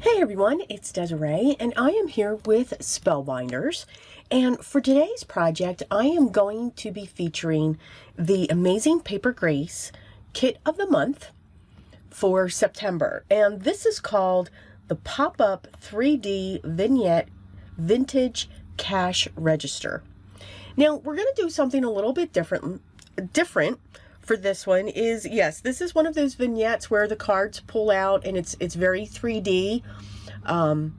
Hey everyone, it's Desiree and I am here with Spellbinders, and for today's project I am going to be featuring the Amazing Paper Grace Kit of the Month for September, and this is called the Pop-Up 3D Vignette Vintage Cash Register. Now we're going to do something a little bit different for this one. Yes, this is one of those vignettes where the cards pull out and it's very 3D, and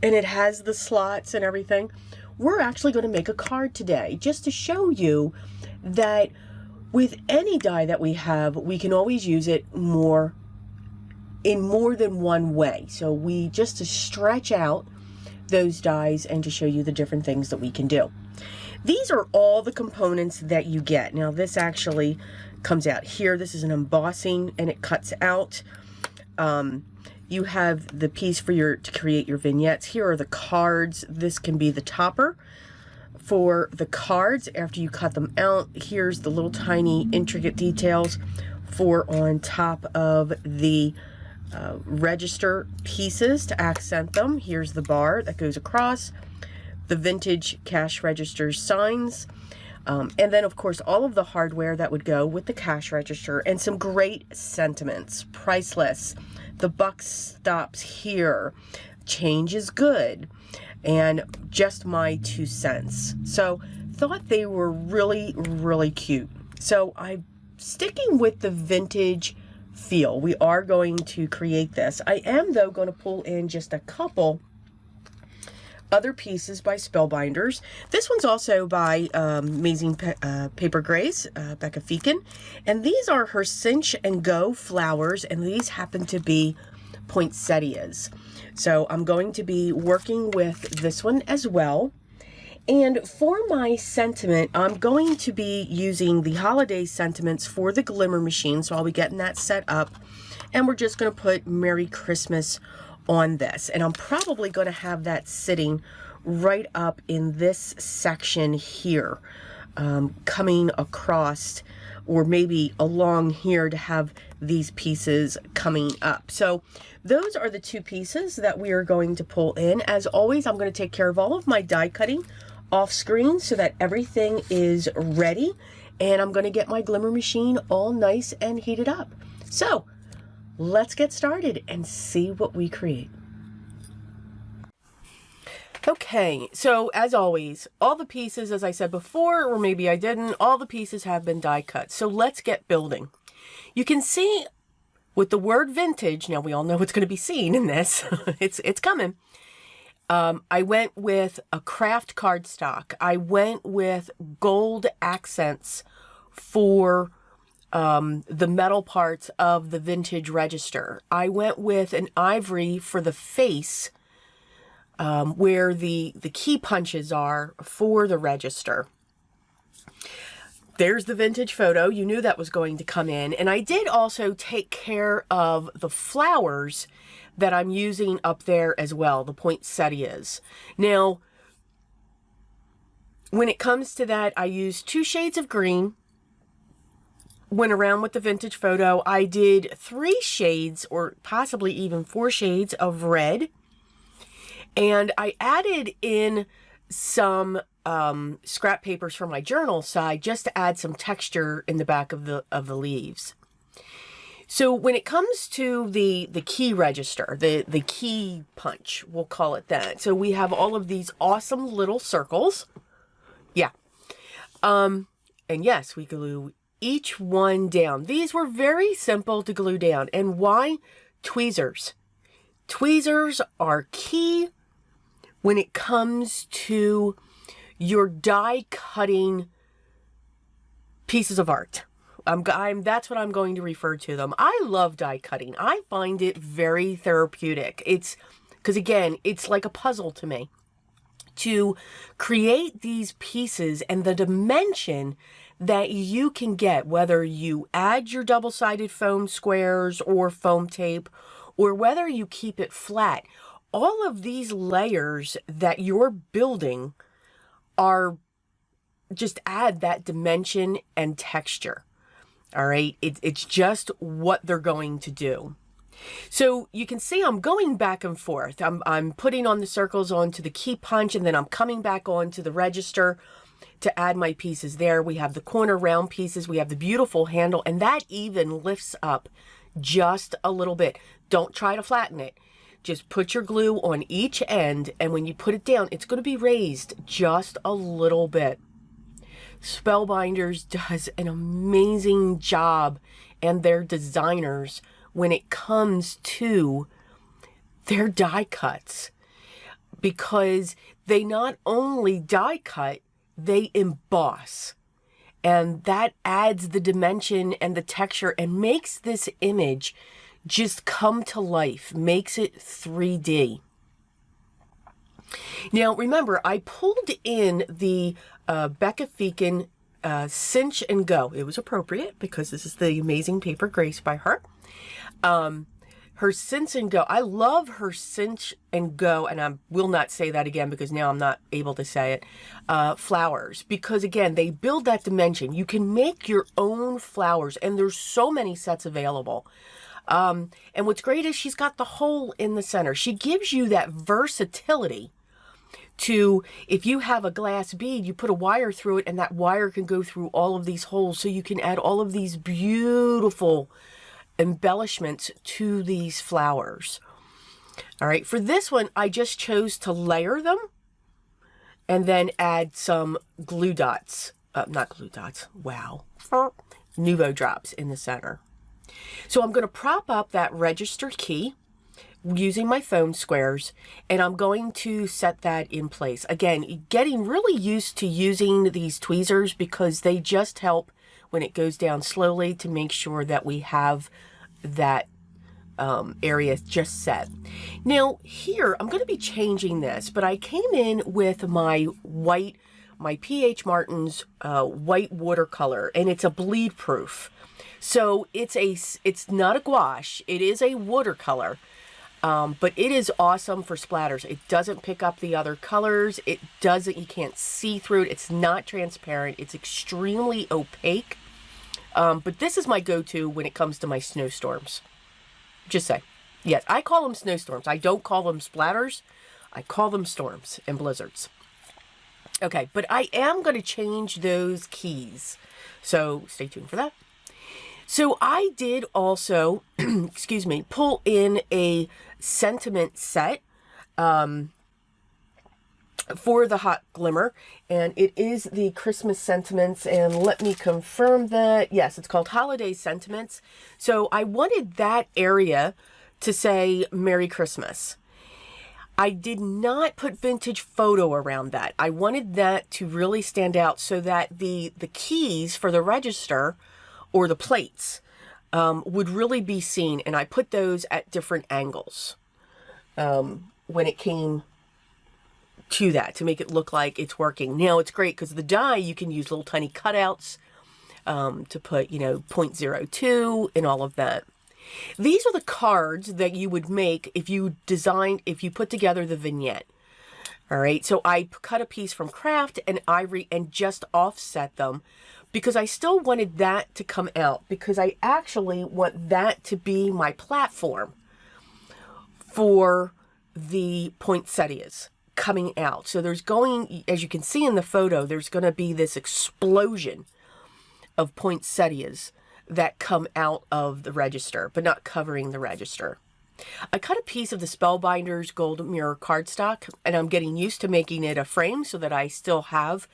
it has the slots and everything. We're actually going to make a card today just to show you that with any die that we have, we can always use it in more than one way. So we just to stretch out those dies and to show you the different things that we can do. These are all the components that you get. Now this actually comes out here. This is an embossing and it cuts out. You have the piece for to create your vignettes. Here are the cards. This can be the topper for the cards after you cut them out. Here's the little tiny intricate details for on top of the register pieces to accent them. Here's the bar that goes across. The vintage cash register signs, and then of course all of the hardware that would go with the cash register, and some great sentiments. Priceless, the buck stops here, change is good, and just my 2 cents. So thought they were really cute. So I'm sticking with the vintage feel. We are going to create this. I am though going to pull in just a couple other pieces by Spellbinders. This one's also by Amazing Paper Grace, Becca Feakin, and these are her Cinch and Go flowers, and these happen to be poinsettias. So I'm going to be working with this one as well. And for my sentiment, I'm going to be using the holiday sentiments for the glimmer machine, so I'll be getting that set up, and we're just going to put Merry Christmas on this, and I'm probably going to have that sitting right up in this section here, coming across, or maybe along here to have these pieces coming up. So those are the 2 pieces that we are going to pull in. As always, I'm going to take care of all of my die cutting off screen so that everything is ready, and I'm going to get my glimmer machine all nice and heated up. So let's get started and see what we create. Okay, so as always, all the pieces, as I said before, or maybe I didn't, all the pieces have been die cut. So let's get building. You can see with the word vintage, now we all know what's going to be seen in this. it's coming. I went with a craft cardstock. I went with gold accents for the metal parts of the vintage register. I went with an ivory for the face, where the key punches are for the register. There's the vintage photo. You knew that was going to come in. And I did also take care of the flowers that I'm using up there as well, the poinsettias. Now, when it comes to that, I used 2 shades of green. Went around with the vintage photo. I did 3 shades, or possibly even 4 shades of red. And I added in some scrap papers from my journal side just to add some texture in the back of the leaves. So when it comes to the key register, the key punch, we'll call it that. So we have all of these awesome little circles. Yeah. And yes, we glue each one down. These were very simple to glue down. And why? Tweezers. Tweezers are key when it comes to your die cutting pieces of art. That's what I'm going to refer to them. I love die cutting. I find it very therapeutic. It's because, again, it's like a puzzle to me to create these pieces and the dimension that you can get, whether you add your double-sided foam squares or foam tape, or whether you keep it flat. All of these layers that you're building are just add that dimension and texture. All right, it's just what they're going to do. So you can see I'm going back and forth. I'm putting on the circles onto the key punch, and then I'm coming back onto the register to add my pieces there. We have the corner round pieces. We have the beautiful handle, and that even lifts up just a little bit. Don't try to flatten it. Just put your glue on each end, and when you put it down, it's going to be raised just a little bit. Spellbinders does an amazing job, and their designers, when it comes to their die cuts, because they not only die cut, they emboss, and that adds the dimension and the texture and makes this image just come to life, makes it 3D. Now remember, I pulled in the Becca Feakin Cinch and Go. It was appropriate because this is the Amazing Paper Grace by her. Her Cinch and Go. I love her Cinch and Go, and I will not say that again because now I'm not able to say it, flowers. Because again, they build that dimension. You can make your own flowers, and there's so many sets available. And what's great is she's got the hole in the center. She gives you that versatility to, if you have a glass bead, you put a wire through it, and that wire can go through all of these holes, so you can add all of these beautiful embellishments to these flowers. All right, for this one, I just chose to layer them and then add some glue dots, not glue dots, wow, Nuvo Drops in the center. So I'm going to prop up that register key using my foam squares, and I'm going to set that in place. Again, getting really used to using these tweezers because they just help when it goes down slowly to make sure that we have that area just set. Now here, I'm going to be changing this, but I came in with my white, my P.H. Martin's white watercolor, and it's a bleed proof. So it's not a gouache, it is a watercolor, but it is awesome for splatters. It doesn't pick up the other colors. It doesn't, you can't see through it. It's not transparent. It's extremely opaque. But this is my go-to when it comes to my snowstorms. Just say, yes, I call them snowstorms. I don't call them splatters. I call them storms and blizzards. Okay, but I am going to change those keys. So stay tuned for that. So I did also, excuse me, pull in a sentiment set for the hot glimmer, and it is the Christmas sentiments, and let me confirm that, yes, it's called Holiday Sentiments. So I wanted that area to say Merry Christmas. I did not put vintage photo around that. I wanted that to really stand out so that the keys for the register or the plates would really be seen, and I put those at different angles when it came to that, to make it look like it's working. Now it's great because the die, you can use little tiny cutouts to put, you know, 0.02 and all of that. These are the cards that you would make if you put together the vignette. All right, so I cut a piece from craft and ivory and just offset them because I still wanted that to come out, because I actually want that to be my platform for the poinsettias coming out. So there's going, as you can see in the photo, there's going to be this explosion of poinsettias that come out of the register, but not covering the register. I cut a piece of the Spellbinders gold mirror cardstock, and I'm getting used to making it a frame so that I still have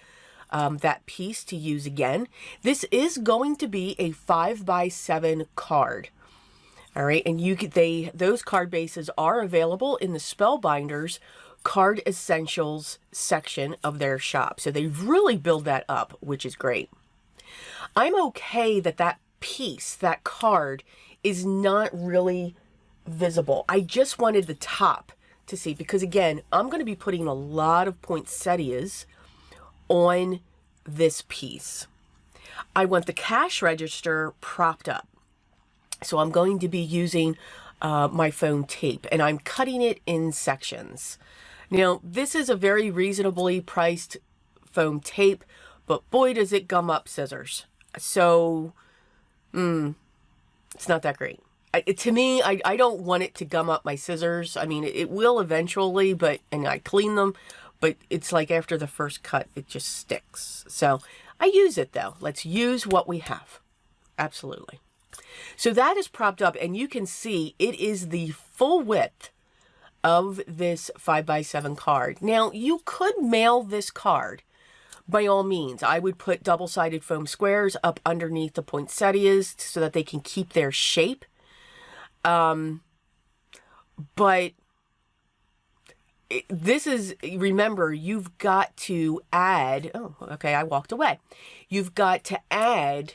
that piece to use again. This is going to be a 5x7 card. All right, and those card bases are available in the Spellbinders Card Essentials section of their shop. So they really build that up, which is great. I'm okay that piece, that card, is not really visible. I just wanted the top to see, because again, I'm going to be putting a lot of poinsettias on this piece. I want the cash register propped up. So I'm going to be using my foam tape, and I'm cutting it in sections. Now, this is a very reasonably priced foam tape, but boy, does it gum up scissors. So, it's not that great. to me, I don't want it to gum up my scissors. I mean, it will eventually, and I clean them, but it's like after the first cut, it just sticks. So I use it though. Let's use what we have. Absolutely. So that is propped up, and you can see it is the full width of this 5x7 card. Now, you could mail this card. By all means, I would put double-sided foam squares up underneath the poinsettias so that they can keep their shape. But this is, remember, you've got to add, oh, okay, I walked away. You've got to add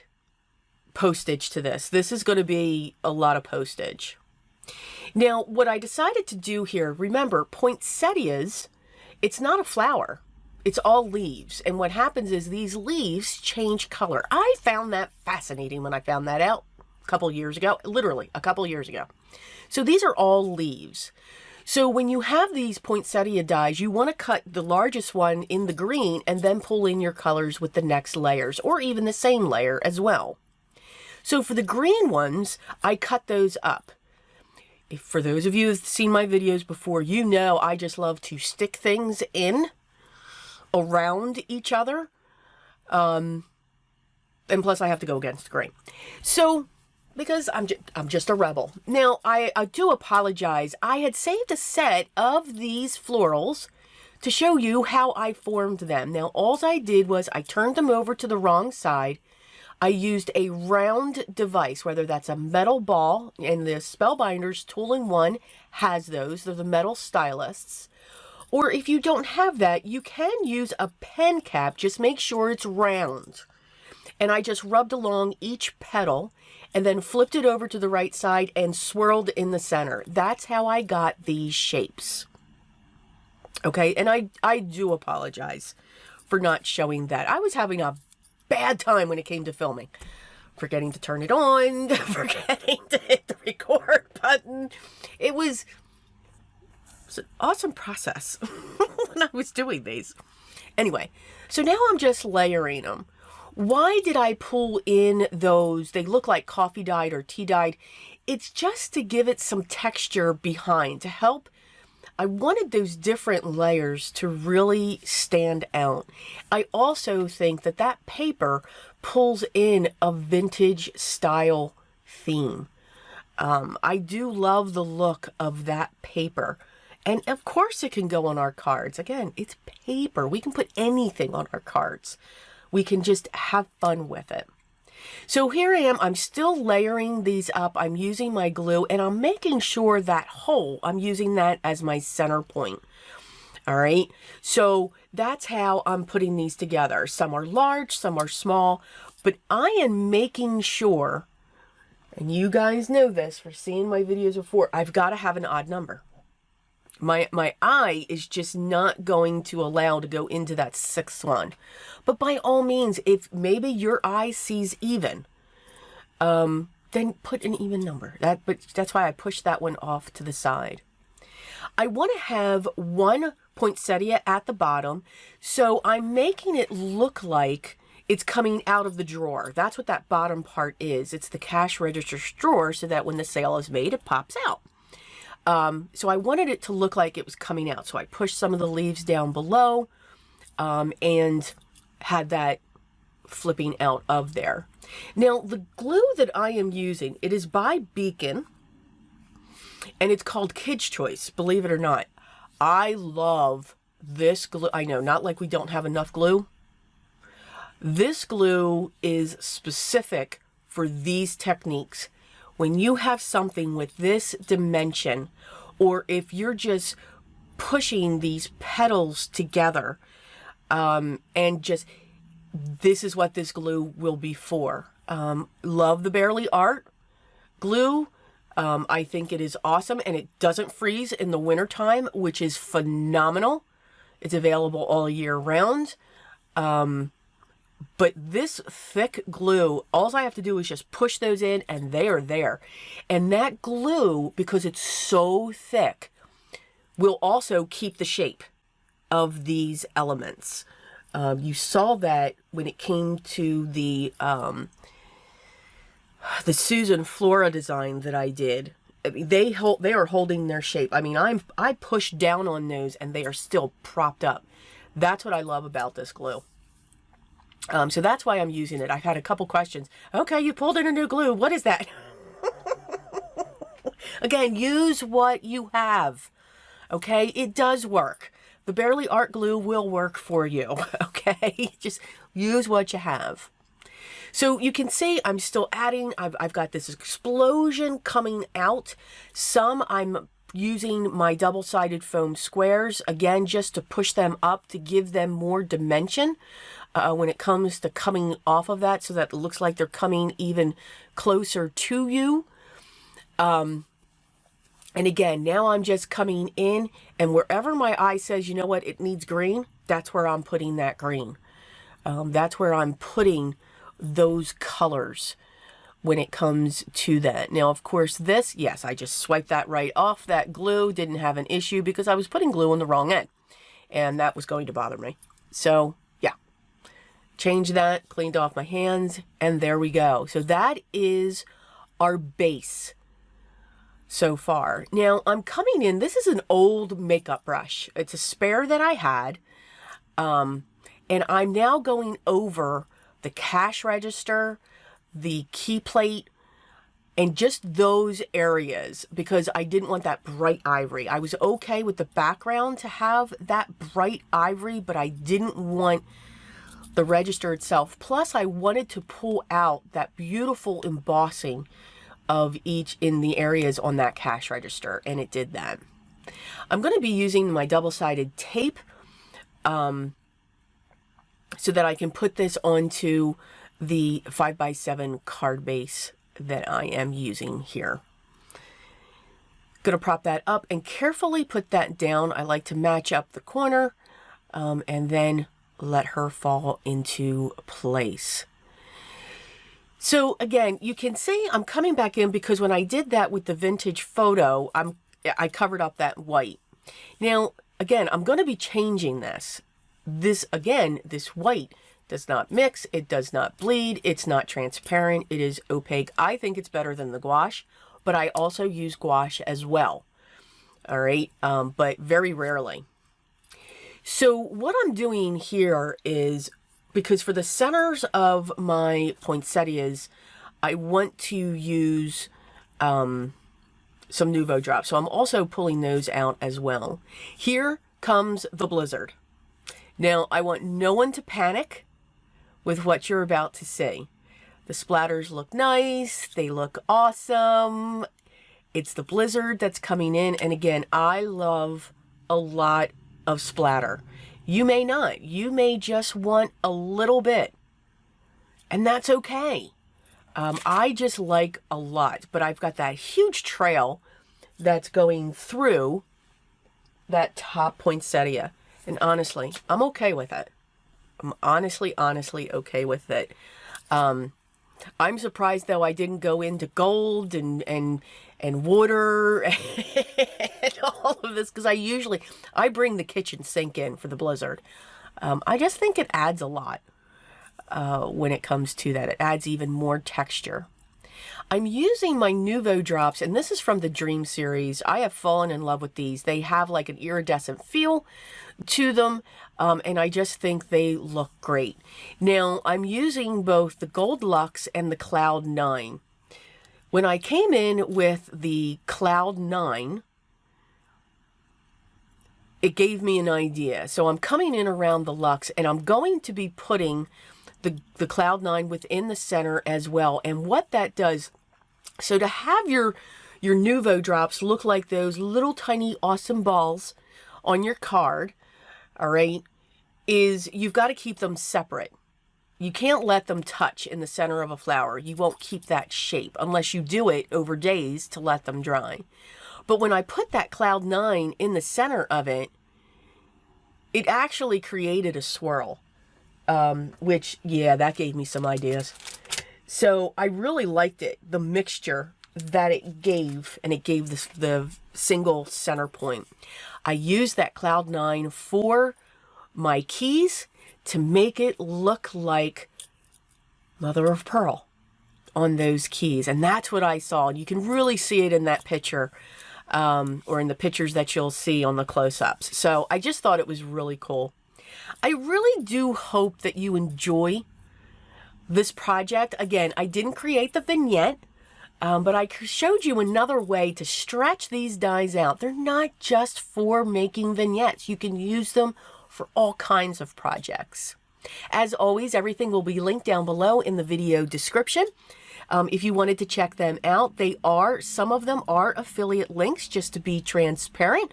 postage to this. This is going to be a lot of postage. Now, what I decided to do here, remember, poinsettias, it's not a flower. It's all leaves. And what happens is these leaves change color. I found that fascinating when I found that out a couple years ago, literally a couple years ago. So these are all leaves. So when you have these poinsettia dies, you want to cut the largest one in the green and then pull in your colors with the next layers, or even the same layer as well. So for the green ones, I cut those up. For those of you who've seen my videos before, you know I just love to stick things in around each other. And plus I have to go against the grain. So, because I'm just a rebel. Now, I do apologize. I had saved a set of these florals to show you how I formed them. Now, all I did was I turned them over to the wrong side. I used a round device, whether that's a metal ball, and the Spellbinders Tool-in-One has those. They're the metal stylists. Or if you don't have that, you can use a pen cap. Just make sure it's round. And I just rubbed along each petal and then flipped it over to the right side and swirled in the center. That's how I got these shapes. Okay, and I do apologize for not showing that. I was having a bad time when it came to filming. Forgetting to turn it on, forgetting to hit the record button. It was an awesome process when I was doing these. Anyway, so now I'm just layering them. Why did I pull in those? They look like coffee dyed or tea dyed. It's just to give it some texture behind, to help. I wanted those different layers to really stand out. I also think that that paper pulls in a vintage style theme. I do love the look of that paper. And of course it can go on our cards. Again, it's paper. We can put anything on our cards. We can just have fun with it. So here I am. I'm still layering these up. I'm using my glue and I'm making sure that hole, I'm using that as my center point. All right. So that's how I'm putting these together. Some are large, some are small, but I am making sure, and you guys know this for seeing my videos before, I've got to have an odd number. My eye is just not going to allow to go into that sixth one. But by all means, if maybe your eye sees even, then put an even number. But that's why I pushed that one off to the side. I want to have one poinsettia at the bottom, so I'm making it look like it's coming out of the drawer. That's what that bottom part is. It's the cash register drawer, so that when the sale is made, it pops out. So I wanted it to look like it was coming out. So I pushed some of the leaves down below and had that flipping out of there. Now, the glue that I am using, it is by Beacon, and it's called Kids Choice, believe it or not. I love this glue. I know, not like we don't have enough glue. This glue is specific for these techniques. When you have something with this dimension, or if you're just pushing these petals together, and just, this is what this glue will be for. Love the Barely Art glue. I think it is awesome, and it doesn't freeze in the wintertime, which is phenomenal. It's available all year round. But this thick glue, all I have to do is just push those in and they are there. And that glue, because it's so thick, will also keep the shape of these elements. You saw that when it came to the the Susan Flora design that I did. I mean, they are holding their shape. I mean, I pushed down on those and they are still propped up. That's what I love about this glue. So that's why I'm using it. I've had a couple questions. Okay, you pulled in a new glue. What is that? Again, use what you have. Okay, it does work. The Barely Art glue will work for you. Okay, just use what you have. So you can see I'm still adding. I've got this explosion coming out. Some I'm using my double-sided foam squares, again, just to push them up to give them more dimension when it comes to coming off of that, so that it looks like they're coming even closer to you. And again, now I'm just coming in, and wherever my eye says, you know what, it needs green, that's where I'm putting that green. That's where I'm putting those colors when it comes to that. Now, of course, this, yes, I just swiped that right off. That glue didn't have an issue because I was putting glue on the wrong end, and that was going to bother me. So, yeah, changed that, cleaned off my hands, and there we go. So that is our base so far. Now, I'm coming in, this is an old makeup brush. It's a spare that I had, and I'm now going over the cash register, the key plate, and just those areas because I didn't want that bright ivory. I was okay with the background to have that bright ivory, but I didn't want the register itself. Plus, I wanted to pull out that beautiful embossing of each in the areas on that cash register, and it did that. I'm going to be using my double-sided tape so that I can put this onto the 5x7 card base that I am using here. Going to prop that up and carefully put that down. I like to match up the corner and then let her fall into place. So again, you can see I'm coming back in because when I did that with the vintage photo, I covered up that white. Now, again, I'm going to be changing this. This white does not mix, it does not bleed, it's not transparent, it is opaque. I think it's better than the gouache, but I also use gouache as well. All right, but very rarely. So what I'm doing here is, because for the centers of my poinsettias, I want to use some Nuvo Drops. So I'm also pulling those out as well. Here comes the blizzard. Now, I want no one to panic with what you're about to see. The splatters look nice. They look awesome. It's the blizzard that's coming in. And again, I love a lot of splatter. You may not. You may just want a little bit. And that's okay. I just like a lot. But I've got that huge trail that's going through that top poinsettia. And honestly, I'm okay with it. I'm honestly okay with it. I'm surprised, though, I didn't go into gold and water and all of this, because I bring the kitchen sink in for the blizzard. I just think it adds a lot when it comes to that. It adds even more texture. I'm using my Nuvo Drops, and this is from the Dream series. I have fallen in love with these. They have like an iridescent feel to them, and I just think they look great. Now, I'm using both the Gold Luxe and the Cloud 9. When I came in with the Cloud 9, it gave me an idea. So I'm coming in around the Luxe, and I'm going to be putting the Cloud 9 within the center as well. And what that does, so to have your Nuvo Drops look like those little tiny awesome balls on your card, all right, is you've got to keep them separate. You can't let them touch in the center of a flower. You won't keep that shape unless you do it over days to let them dry. But when I put that Cloud 9 in the center of it, it actually created a swirl, which, yeah, that gave me some ideas. So I really liked it, the mixture that it gave, and it gave this, the single center point. I used that Cloud 9 for my keys to make it look like mother of pearl. on those keys. And that's what I saw. You can really see it in that picture, or in the pictures that you'll see on the close-ups. So I just thought it was really cool. I really do hope that you enjoy this project. Again, I didn't create the vignette, but I showed you another way to stretch these dies out. They're not just for making vignettes. You can use them for all kinds of projects. As always, everything will be linked down below in the video description. If you wanted to check them out, some of them are affiliate links, just to be transparent.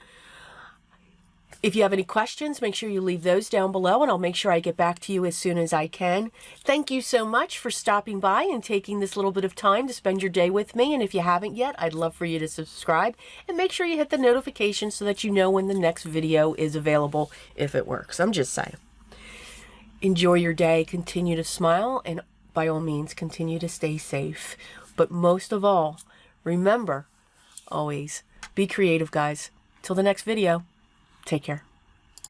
If you have any questions, make sure you leave those down below, and I'll make sure I get back to you as soon as I can. Thank you so much for stopping by and taking this little bit of time to spend your day with me. And if you haven't yet, I'd love for you to subscribe and make sure you hit the notification so that you know when the next video is available, if it works. I'm just saying. Enjoy your day, continue to smile, and by all means, continue to stay safe. But most of all, remember, always be creative, guys. Till the next video, take care.